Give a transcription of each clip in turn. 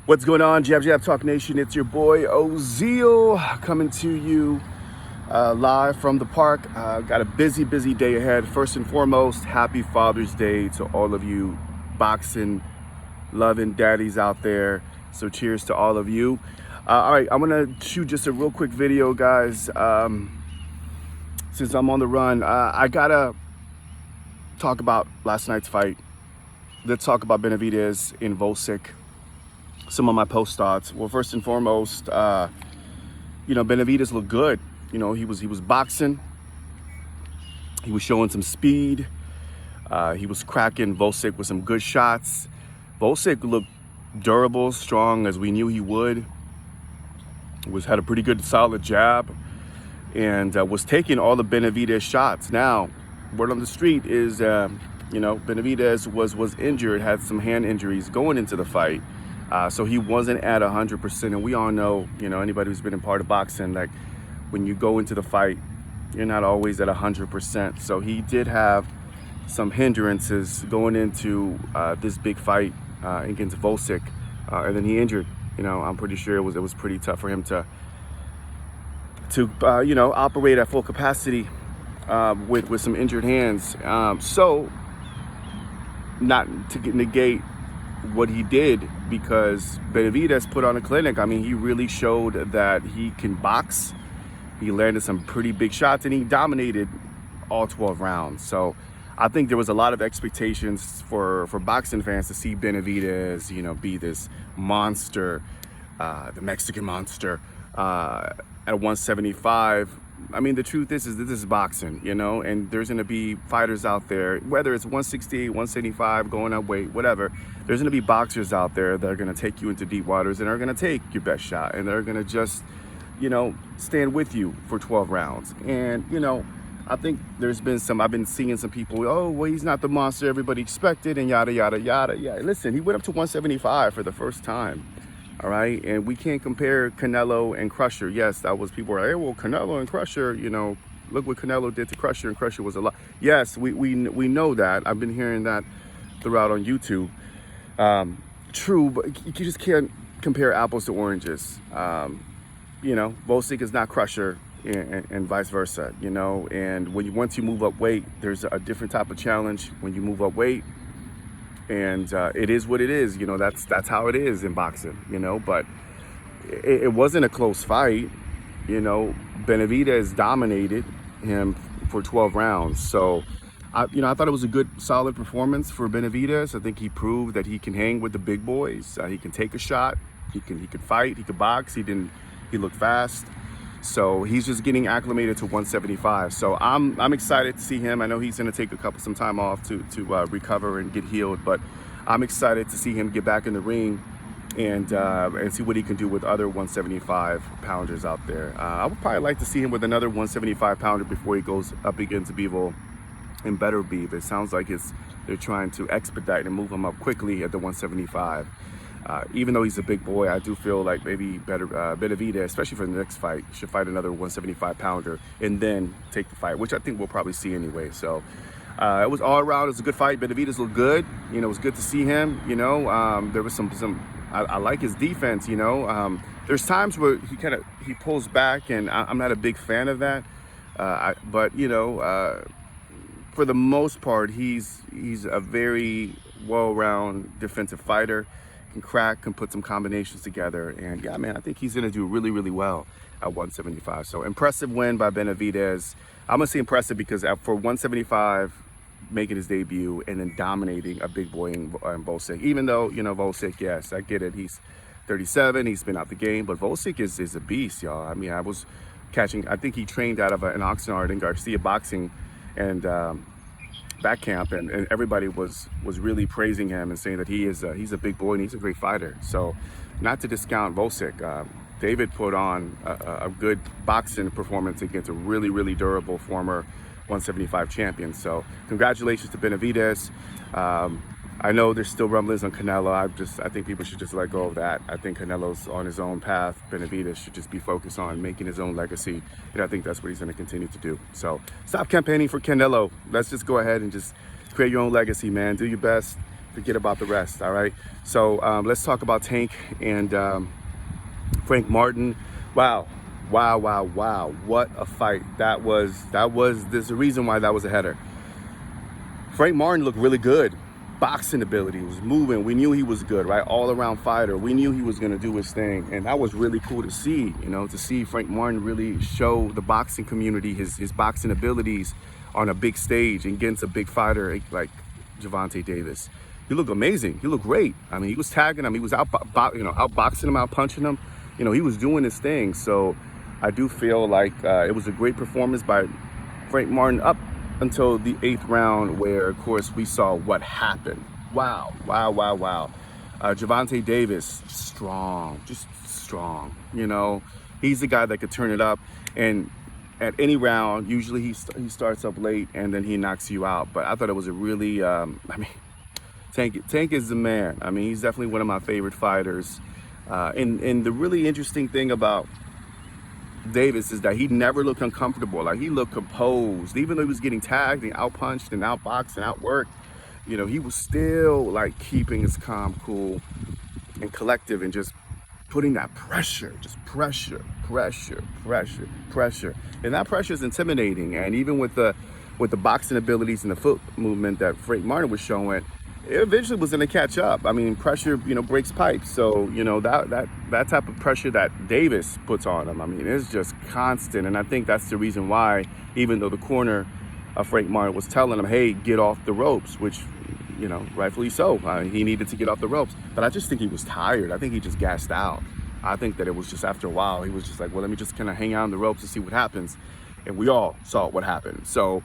What's going on, Jab Jab Talk Nation? It's your boy Ozil coming to you live from the park. Got a busy day ahead. First and foremost, happy Father's Day to all of you boxing loving daddies out there. So cheers to all of you. All right, I'm gonna shoot just a real quick video, guys. Since I'm on the run, I gotta talk about last night's fight. Let's talk about Benavidez and Tank. Some of my post thoughts. Well, first and foremost, Benavidez looked good. He was boxing. He was showing some speed. He was cracking Tank with some good shots. Tank looked durable, strong, as we knew he would. Had a pretty good, solid jab, and was taking all the Benavidez shots. Now, word on the street is, Benavidez was injured, had some hand injuries going into the fight. So he wasn't at 100%, and we all know, anybody who's been a part of boxing, like when you go into the fight, you're not always at 100%. So he did have some hindrances going into this big fight against Tank, and then he injured. I'm pretty sure it was pretty tough for him to operate at full capacity with some injured hands. So not to negate what he did, because Benavidez put on a clinic. I mean, he really showed that he can box. He landed some pretty big shots, and he dominated all 12 rounds. So I think there was a lot of expectations for boxing fans to see Benavidez, be this monster, the Mexican monster, at 175. I mean, the truth is this is boxing, and there's going to be fighters out there, whether it's 168, 175, going up weight, whatever. There's going to be boxers out there that are going to take you into deep waters and are going to take your best shot, and they're going to just, stand with you for 12 rounds. And, I think I've been seeing some people, oh, well, he's not the monster everybody expected, and yada, yada, yada. Yeah, listen, he went up to 175 for the first time. All right, and we can't compare Canelo and Crusher. Yes, people were like, hey, well, Canelo and Crusher, look what Canelo did to Crusher, and Crusher was a lot. Yes, we know that. I've been hearing that throughout on YouTube. True, but you just can't compare apples to oranges. Tank is not Crusher, and vice versa. And once you move up weight, there's a different type of challenge when you move up weight. And it is what it is, that's how it is in boxing, but it wasn't a close fight. Benavidez dominated him for 12 rounds. So, I thought it was a good, solid performance for Benavidez. I think he proved that he can hang with the big boys. He can take a shot. He could fight. He could box. He looked fast. So he's just getting acclimated to 175. So I'm excited to see him. I know he's going to take some time off to recover and get healed, but I'm excited to see him get back in the ring and see what he can do with other 175 pounders out there. I would probably like to see him with another 175 pounder before he goes up against Bivol and Better Beef. It sounds like they're trying to expedite and move him up quickly at the 175. Even though he's a big boy, I do feel like maybe Benavidez, especially for the next fight, should fight another 175 pounder and then take the fight, which I think we'll probably see anyway. So it was all around. It was a good fight. Benavidez looked good. It was good to see him. There was some. I like his defense. There's times where he pulls back, and I'm not a big fan of that. But for the most part, he's a very well-rounded defensive fighter. Can put some combinations together, and yeah, man, I think he's gonna do really, really well at 175. So impressive win by Benavidez. I'm gonna say impressive because for 175, making his debut and then dominating a big boy in Tank. Even though Tank, yes, I get it. He's 37. He's been out the game, but Tank is a beast, y'all. I mean, I think he trained out of an Oxnard and Garcia boxing, and back camp, and everybody was really praising him and saying that he's a big boy and he's a great fighter. So not to discount Tank, David put on a good boxing performance against a really, really durable former 175 champion. So congratulations to Benavidez. I know there's still rumblings on Canelo. I think people should just let go of that. I think Canelo's on his own path. Benavidez should just be focused on making his own legacy, and I think that's what he's going to continue to do. So stop campaigning for Canelo. Let's just go ahead and just create your own legacy, man. Do your best. Forget about the rest, all right? So let's talk about Tank and Frank Martin. Wow. What a fight. There's a reason why that was a header. Frank Martin looked really good. Boxing ability, was moving. We knew he was good, right? All around fighter. We knew he was going to do his thing. And that was really cool to see, to see Frank Martin really show the boxing community his boxing abilities on a big stage against a big fighter like Gervonta Davis. He looked amazing. He looked great. I mean, he was tagging him. He was outboxing him, out punching him. He was doing his thing. So I do feel like it was a great performance by Frank Martin up until the 8th round, where, of course, we saw what happened. Wow. Gervonta Davis, strong, just strong. He's the guy that could turn it up. And at any round, usually he starts up late and then he knocks you out. But I thought it was a really, Tank is the man. I mean, he's definitely one of my favorite fighters. And the really interesting thing about Davis is that he never looked uncomfortable. Like, he looked composed, even though he was getting tagged and outpunched and outboxed and outworked. He was still like keeping his calm, cool, and collective, and just putting that pressure, just pressure. And that pressure is intimidating. And even with the boxing abilities and the foot movement that Frank Martin was showing, it eventually was going to catch up. I mean, pressure, breaks pipes. So, that type of pressure that Davis puts on him, I mean, it's just constant. And I think that's the reason why, even though the corner of Frank Martin was telling him, hey, get off the ropes, which, rightfully so. He needed to get off the ropes. But I just think he was tired. I think he just gassed out. I think that it was just after a while, he was just like, well, let me just kind of hang out on the ropes and see what happens. And we all saw what happened. So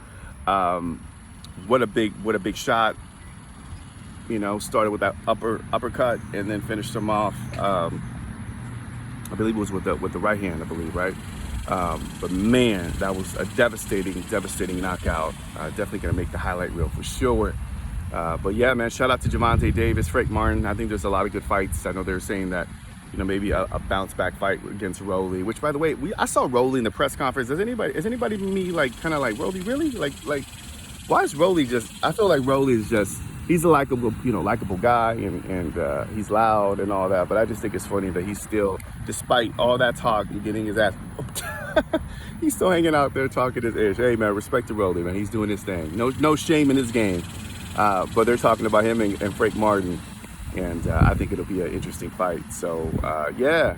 what a big shot. Started with that uppercut and then finished him off. I believe it was with the right hand, right? But man, that was a devastating knockout. Definitely gonna make the highlight reel for sure. But yeah, man, shout out to Gervonta Davis, Frank Martin. I think there's a lot of good fights. I know they're saying that, maybe a bounce back fight against Rolly, which, by the way, I saw Rolly in the press conference. Is anybody me like kind of like, Rolly, really? Like why is Rolly just, I feel like Rolly is just, he's a likable guy, and he's loud and all that. But I just think it's funny that he's still, despite all that talk and getting his ass, he's still hanging out there talking his ish. Hey man, respect to Rolly, man. He's doing his thing. No shame in his game. But they're talking about him and Frank Martin, and I think it'll be an interesting fight. So yeah.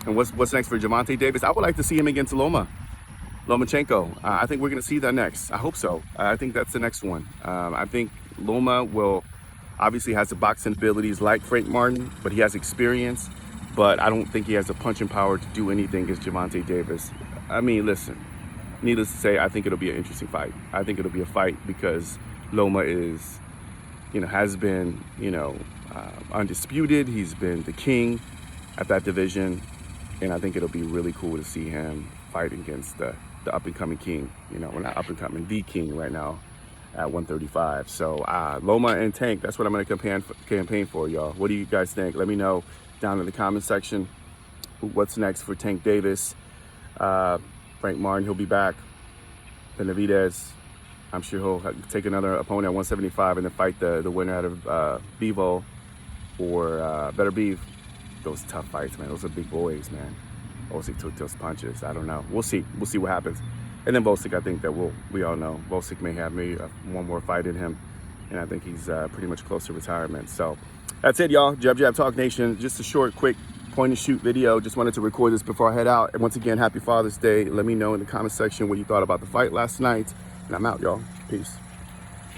And what's next for Gervonta Davis? I would like to see him against Lomachenko. I think we're going to see that next. I hope so. I think that's the next one. I think Loma obviously has the boxing abilities like Frank Martin, but he has experience. But I don't think he has the punching power to do anything against Gervonta Davis. I mean, listen, needless to say, I think it'll be an interesting fight. I think it'll be a fight because Loma is, has been, undisputed. He's been the king at that division. And I think it'll be really cool to see him fight against the up-and-coming king. We're not up-and-coming, the king right now at 135. So Loma and Tank, that's what I'm going to campaign for, y'all. What do you guys think? Let me know down in the comment section. What's next for Tank Davis? Frank Martin, he'll be back. Benavidez, I'm sure he'll take another opponent at 175 and then fight the winner out of Bevo or Better Beef. Those tough fights, man. Those are big boys, man. Bosick took those punches. I don't know. We'll see. We'll see what happens. And then Bosick, I think that we all know Bosick may have one more fight in him, and I think he's pretty much close to retirement. So that's it, y'all. Jab Jab Talk Nation. Just a short, quick point and shoot video. Just wanted to record this before I head out. And once again, happy Father's Day. Let me know in the comment section what you thought about the fight last night. And I'm out, y'all. Peace.